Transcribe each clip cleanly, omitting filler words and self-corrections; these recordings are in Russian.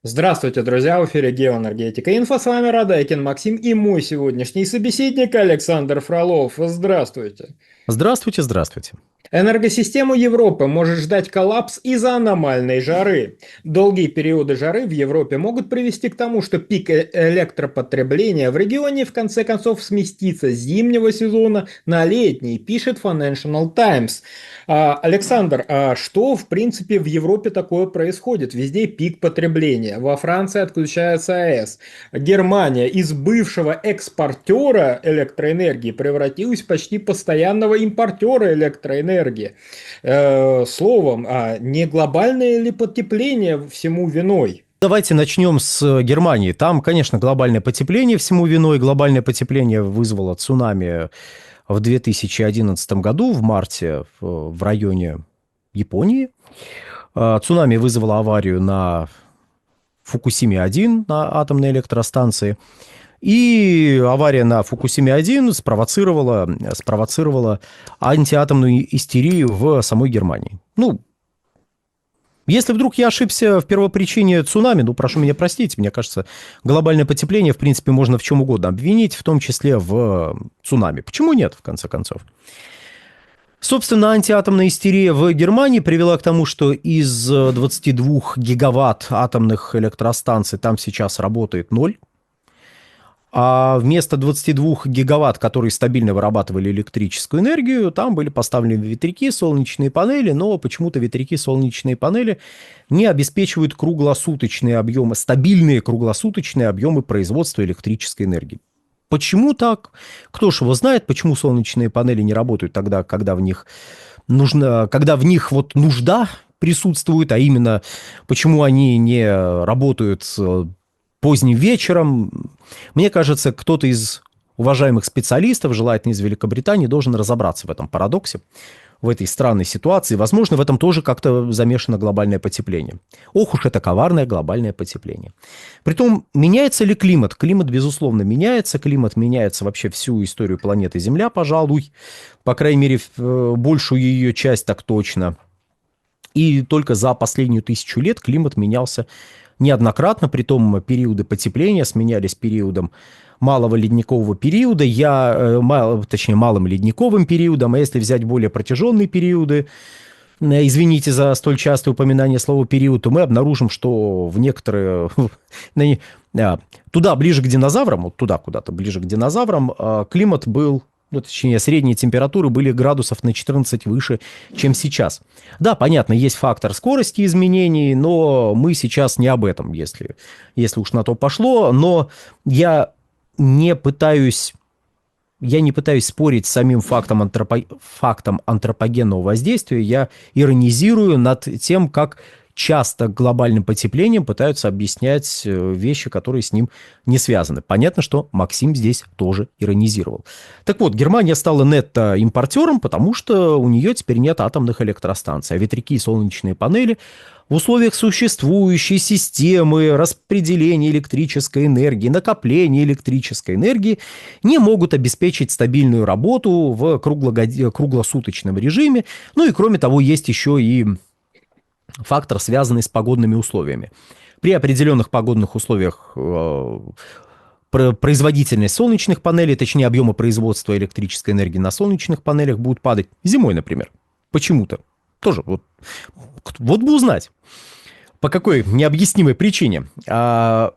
Здравствуйте, друзья! В эфире Геоэнергетика Инфо. С вами Радайкин Максим и мой сегодняшний собеседник Александр Фролов. Здравствуйте! Здравствуйте, здравствуйте. Энергосистему Европы может ждать коллапс из-за аномальной жары. Долгие периоды жары в Европе могут привести к тому, что пик электропотребления в регионе в конце концов сместится с зимнего сезона на летний, пишет Financial Times. Александр, а что в принципе в Европе такое происходит? Везде пик потребления. Во Франции отключается АЭС. Германия из бывшего экспортера электроэнергии превратилась в почти постоянного импортера электроэнергии. Словом, не глобальное ли потепление всему виной? Давайте начнем с Германии. Там, конечно, глобальное потепление всему виной. Глобальное потепление вызвало цунами в 2011 году, в марте, в районе Японии. Цунами вызвало аварию на Фукусиме-1, на атомной электростанции. И авария на Фукусиме-1 спровоцировала антиатомную истерию в самой Германии. Ну, если вдруг я ошибся в первопричине цунами, прошу меня простить, мне кажется, глобальное потепление, в принципе, можно в чем угодно обвинить, в том числе в цунами. Почему нет, в конце концов? Собственно, антиатомная истерия в Германии привела к тому, что из 22 гигаватт атомных электростанций там сейчас работает ноль. А вместо 22 гигаватт, которые стабильно вырабатывали электрическую энергию, там были поставлены ветряки, солнечные панели, но почему-то ветряки, солнечные панели не обеспечивают круглосуточные объемы, стабильные круглосуточные объемы производства электрической энергии. Почему так? Кто ж его знает, почему солнечные панели не работают тогда, когда в них нужда присутствует, а именно почему они не работают поздним вечером. Мне кажется, кто-то из уважаемых специалистов, желательно из Великобритании, должен разобраться в этом парадоксе, в этой странной ситуации. Возможно, в этом тоже как-то замешано глобальное потепление. Ох уж это коварное глобальное потепление. Притом, меняется ли климат? Климат, безусловно, меняется. Климат меняется вообще всю историю планеты Земля, пожалуй. По крайней мере, большую ее часть так точно. И только за последнюю 1000 лет климат менялся неоднократно, притом периоды потепления сменялись периодом малого ледникового периода, малым ледниковым периодом, а если взять более протяженные периоды, извините за столь частое упоминание слова «период», то мы обнаружим, что в некоторые... Туда, ближе к динозаврам, вот туда куда-то, ближе к динозаврам, климат был... точнее, средние температуры были градусов на 14 выше, чем сейчас. Да, понятно, есть фактор скорости изменений, но мы сейчас не об этом, если уж на то пошло. Но я не пытаюсь спорить с самим фактом антропогенного воздействия. Я иронизирую над тем, как часто глобальным потеплением пытаются объяснять вещи, которые с ним не связаны. Понятно, что Максим здесь тоже иронизировал. Так вот, Германия стала нетто-импортером, потому что у нее теперь нет атомных электростанций. А ветряки и солнечные панели в условиях существующей системы распределения электрической энергии, накопления электрической энергии не могут обеспечить стабильную работу в круглосуточном режиме. Ну и кроме того, есть еще и фактор, связанный с погодными условиями. При определенных погодных условиях производительность солнечных панелей, точнее объемы производства электрической энергии на солнечных панелях будут падать зимой, например. Почему-то. Тоже вот бы узнать, по какой необъяснимой причине. А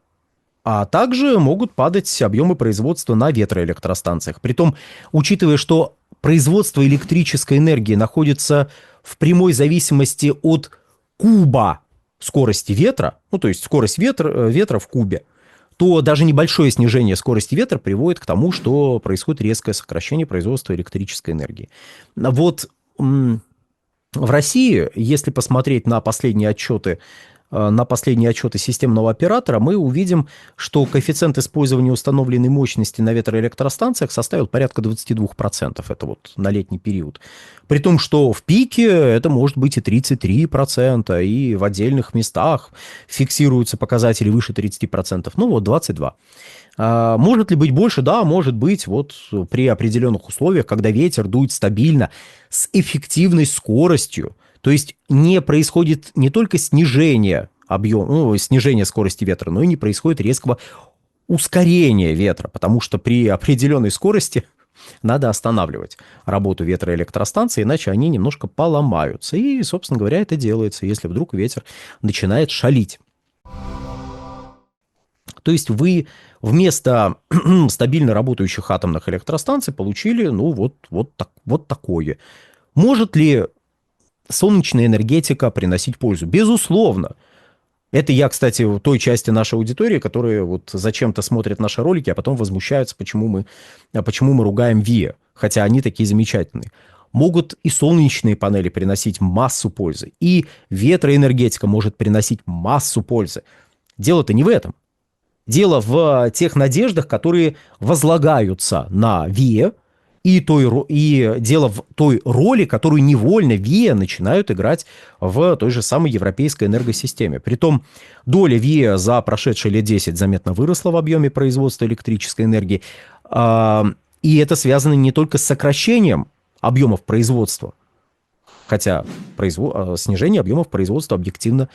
также могут падать объемы производства на ветроэлектростанциях. Притом, учитывая, что производство электрической энергии находится в прямой зависимости от куба скорости ветра, то есть скорость ветра в кубе, то даже небольшое снижение скорости ветра приводит к тому, что происходит резкое сокращение производства электрической энергии. Вот в России, если посмотреть на последние отчеты системного оператора, мы увидим, что коэффициент использования установленной мощности на ветроэлектростанциях составил порядка 22%. Это вот на летний период. При том, что в пике это может быть и 33%, и в отдельных местах фиксируются показатели выше 30%. 22%. Может ли быть больше? Да, может быть, при определенных условиях, когда ветер дует стабильно, с эффективной скоростью. То есть не происходит не только снижение снижения скорости ветра, но и не происходит резкого ускорения ветра, потому что при определенной скорости надо останавливать работу ветроэлектростанций, иначе они немножко поломаются. И, собственно говоря, это делается, если вдруг ветер начинает шалить. То есть вы вместо стабильно работающих атомных электростанций получили, вот такое. Может ли солнечная энергетика приносить пользу? Безусловно. Это я, кстати, в той части нашей аудитории, которые вот зачем-то смотрят наши ролики, а потом возмущаются, почему мы ругаем ВИА, хотя они такие замечательные. Могут и солнечные панели приносить массу пользы, и ветроэнергетика может приносить массу пользы. Дело-то не в этом. Дело в тех надеждах, которые возлагаются на ВИА, и дело в той роли, которую невольно ВИА начинают играть в той же самой европейской энергосистеме. Притом доля ВИА за прошедшие лет 10 заметно выросла в объеме производства электрической энергии. И это связано не только с сокращением объемов производства, хотя снижение объемов производства объективно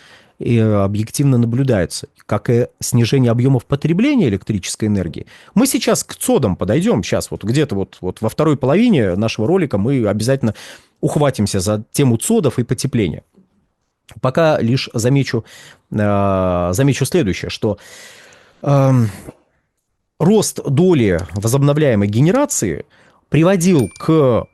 наблюдается, как и снижение объемов потребления электрической энергии. Мы сейчас к ЦОДам подойдем, сейчас вот где-то вот во второй половине нашего ролика мы обязательно ухватимся за тему ЦОДов и потепления. Пока лишь замечу следующее, что рост доли возобновляемой генерации приводил к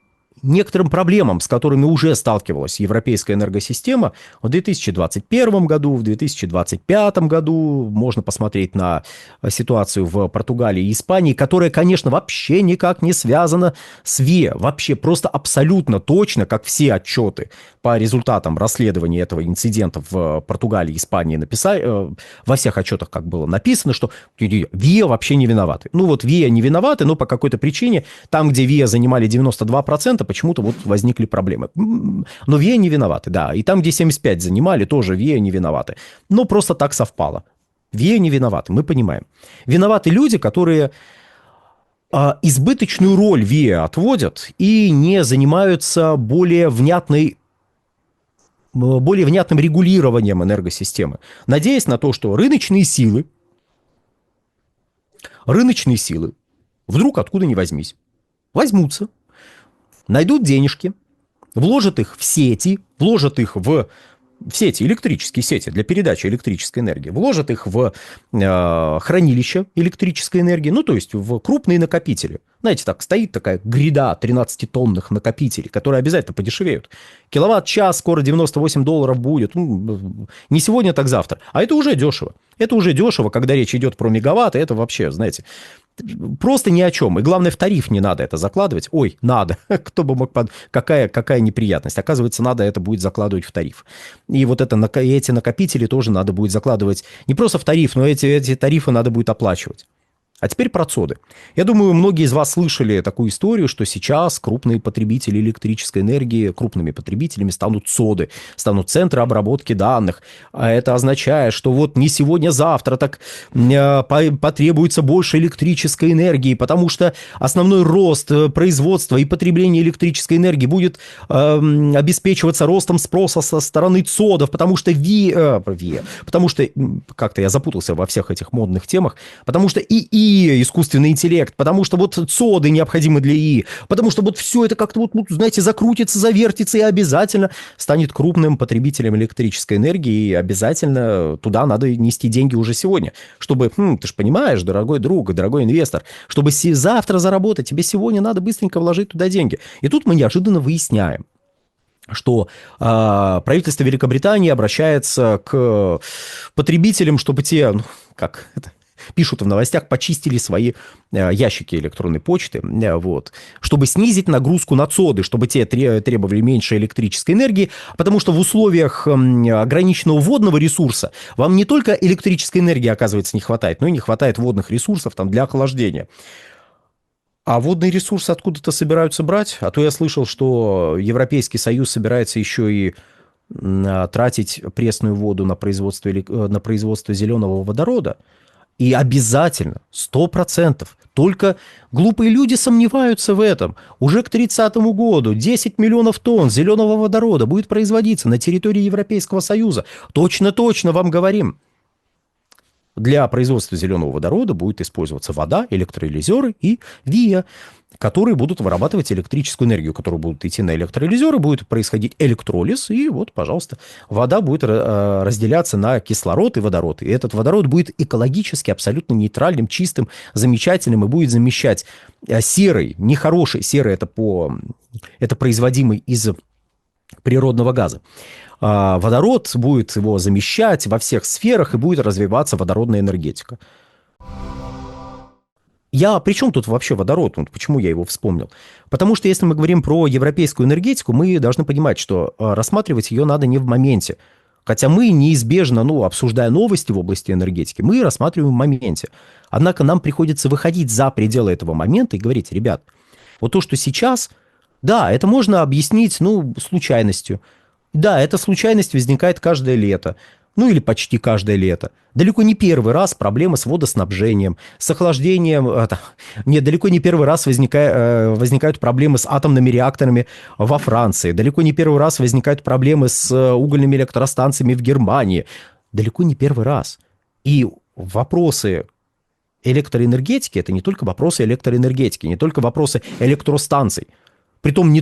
некоторым проблемам, с которыми уже сталкивалась европейская энергосистема в 2021 году, в 2025 году. Можно посмотреть на ситуацию в Португалии и Испании, которая, конечно, вообще никак не связана с ВИА. Вообще просто абсолютно точно, как все отчеты по результатам расследования этого инцидента в Португалии и Испании во всех отчетах как было написано, что ВИА вообще не виноваты. ВИА не виноваты, но по какой-то причине там, где ВИА занимали 92%, почему-то вот возникли проблемы. Но ВИА не виноваты, да. И там, где 75 занимали, тоже ВИА не виноваты. Но просто так совпало. ВИА не виноваты, мы понимаем. Виноваты люди, которые избыточную роль ВИА отводят и не занимаются более внятным регулированием энергосистемы, надеясь на то, что рыночные силы вдруг откуда ни возьмись возьмутся, найдут денежки, вложат их в сети, электрические сети для передачи электрической энергии, вложат их в хранилища электрической энергии, то есть в крупные накопители. Знаете, так стоит такая гряда 13-тонных накопителей, которые обязательно подешевеют. Киловатт-час скоро $98 будет. Не сегодня, так завтра. А это уже дешево. Это уже дешево, когда речь идет про мегаватты. Это вообще, знаете, просто ни о чем. И главное, в тариф не надо это закладывать. Ой, надо. Кто бы мог... Какая неприятность. Оказывается, надо это будет закладывать в тариф. И вот эти накопители тоже надо будет закладывать не просто в тариф, но эти тарифы надо будет оплачивать. А теперь про ЦОДы. Я думаю, многие из вас слышали такую историю, что сейчас крупные потребители электрической энергии, крупными потребителями станут ЦОДы, станут центры обработки данных. А это означает, что вот не сегодня-завтра так потребуется больше электрической энергии, потому что основной рост производства и потребления электрической энергии будет обеспечиваться ростом спроса со стороны ЦОДов, потому что потому что, как-то я запутался во всех этих модных темах, потому что ИИ, искусственный интеллект, потому что вот ЦОДы необходимы для ИИ, потому что вот все это как-то знаете, закрутится, завертится и обязательно станет крупным потребителем электрической энергии, и обязательно туда надо нести деньги уже сегодня, чтобы, ты же понимаешь, дорогой друг, дорогой инвестор, чтобы завтра заработать, тебе сегодня надо быстренько вложить туда деньги. И тут мы неожиданно выясняем, что правительство Великобритании обращается к потребителям, чтобы те, пишут в новостях, почистили свои ящики электронной почты, чтобы снизить нагрузку на ЦОДы, чтобы те требовали меньше электрической энергии, потому что в условиях ограниченного водного ресурса вам не только электрической энергии, оказывается, не хватает, но и не хватает водных ресурсов для охлаждения. А водные ресурсы откуда-то собираются брать? А то я слышал, что Европейский Союз собирается еще и тратить пресную воду на производство зеленого водорода. И обязательно, 100%, Только глупые люди сомневаются в этом. Уже к 30 году 10 миллионов тонн зеленого водорода будет производиться на территории Европейского Союза. Точно вам говорим. Для производства зеленого водорода будет использоваться вода, электролизеры и ВИА, которые будут вырабатывать электрическую энергию, которые будут идти на электролизеры, будет происходить электролиз, и вот, пожалуйста, вода будет разделяться на кислород и водород. И этот водород будет экологически абсолютно нейтральным, чистым, замечательным и будет замещать серый, нехороший, серый это производимый из природного газа. Водород будет его замещать во всех сферах, и будет развиваться водородная энергетика. При чем тут вообще водород? Почему я его вспомнил? Потому что если мы говорим про европейскую энергетику, мы должны понимать, что рассматривать ее надо не в моменте. Хотя мы неизбежно, обсуждая новости в области энергетики, мы рассматриваем в моменте. Однако нам приходится выходить за пределы этого момента и говорить: ребят, вот то, что сейчас, да, это можно объяснить, случайностью. Да, эта случайность возникает каждое лето. Или почти каждое лето. Далеко не первый раз проблемы с водоснабжением, с охлаждением. Далеко не первый раз возникают проблемы с атомными реакторами во Франции. Далеко не первый раз возникают проблемы с угольными электростанциями в Германии. Далеко не первый раз. И вопросы электроэнергетики – это не только вопросы электроэнергетики, не только вопросы электростанций. Притом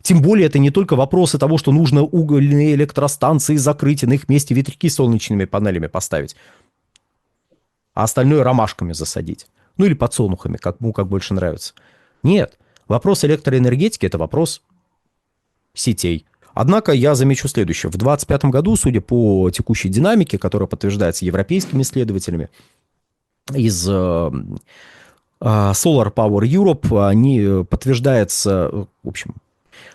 тем более это не только вопросы того, что нужно угольные электростанции закрыть и на их месте ветряки с солнечными панелями поставить, а остальное ромашками засадить. Или подсолнухами, кому как больше нравится. Нет, вопрос электроэнергетики – это вопрос сетей. Однако я замечу следующее. В 2025 году, судя по текущей динамике, которая подтверждается европейскими исследователями, из Solar Power Europe, они подтверждаются, в общем,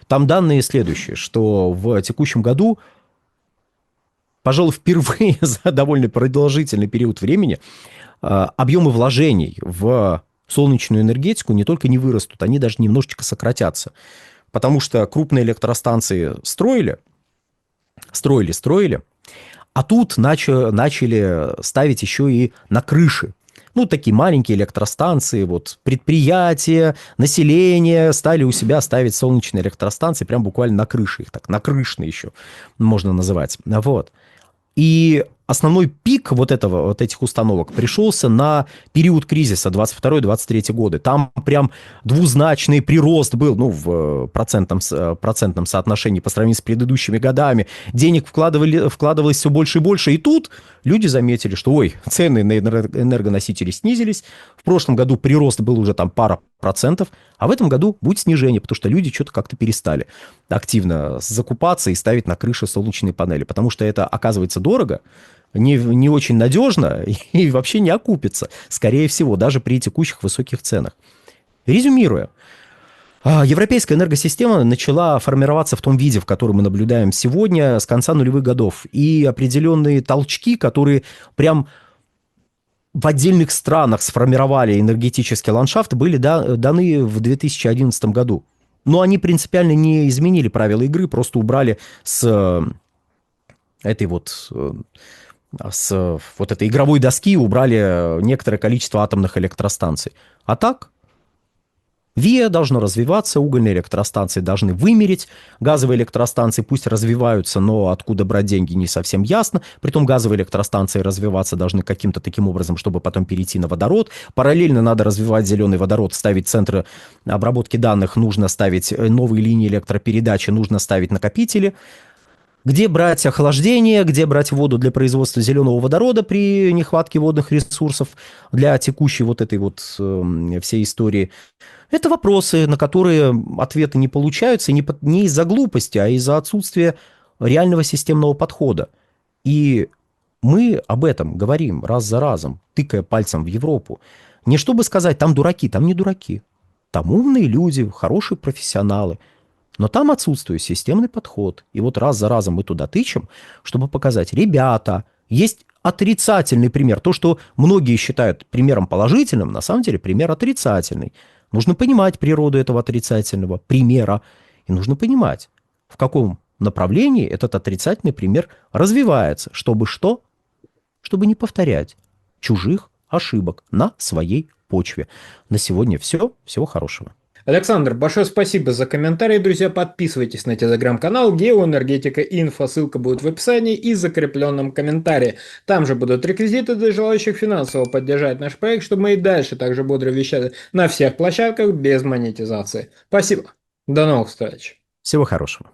там данные следующие, что в текущем году, пожалуй, впервые за довольно продолжительный период времени объемы вложений в солнечную энергетику не только не вырастут, они даже немножечко сократятся. Потому что крупные электростанции строили, а тут начали ставить еще и на крыши. Такие маленькие электростанции, предприятия, население стали у себя ставить солнечные электростанции прям буквально на крыше их, так, накрышные еще можно называть. И основной пик этих установок пришелся на период кризиса 22-23 годы. Там прям двузначный прирост был, в процентном соотношении по сравнению с предыдущими годами. Денег вкладывалось все больше и больше. И тут люди заметили, что, цены на энергоносители снизились. В прошлом году прирост был уже там пара процентов, а в этом году будет снижение, потому что люди что-то как-то перестали активно закупаться и ставить на крыши солнечные панели, потому что это оказывается дорого, не очень надежно и вообще не окупится, скорее всего, даже при текущих высоких ценах. Резюмируя, европейская энергосистема начала формироваться в том виде, в котором мы наблюдаем сегодня, с конца нулевых годов. И определенные толчки, которые прям в отдельных странах сформировали энергетический ландшафт, были даны в 2011 году. Но они принципиально не изменили правила игры, просто убрали с этой игровой доски, убрали некоторое количество атомных электростанций. А так, ВИА должно развиваться, угольные электростанции должны вымереть, газовые электростанции пусть развиваются, но откуда брать деньги не совсем ясно. Притом газовые электростанции развиваться должны каким-то таким образом, чтобы потом перейти на водород. Параллельно надо развивать зеленый водород, ставить центры обработки данных, нужно ставить новые линии электропередачи, нужно ставить накопители. Где брать охлаждение, где брать воду для производства зеленого водорода при нехватке водных ресурсов для текущей всей истории. Это вопросы, на которые ответы не получаются не из-за глупости, а из-за отсутствия реального системного подхода. И мы об этом говорим раз за разом, тыкая пальцем в Европу. Не чтобы сказать, там дураки, там не дураки. Там умные люди, хорошие профессионалы. Но там отсутствует системный подход. И раз за разом мы туда тычем, чтобы показать: ребята, есть отрицательный пример. То, что многие считают примером положительным, на самом деле пример отрицательный. Нужно понимать природу этого отрицательного примера. И нужно понимать, в каком направлении этот отрицательный пример развивается. Чтобы что? Чтобы не повторять чужих ошибок на своей почве. На сегодня все. Всего хорошего. Александр, большое спасибо за комментарий, друзья. Подписывайтесь на телеграм-канал Геоэнергетика Инфо. Ссылка будет в описании и закрепленном комментарии. Там же будут реквизиты для желающих финансово поддержать наш проект, чтобы мы и дальше также бодро вещали на всех площадках без монетизации. Спасибо. До новых встреч. Всего хорошего.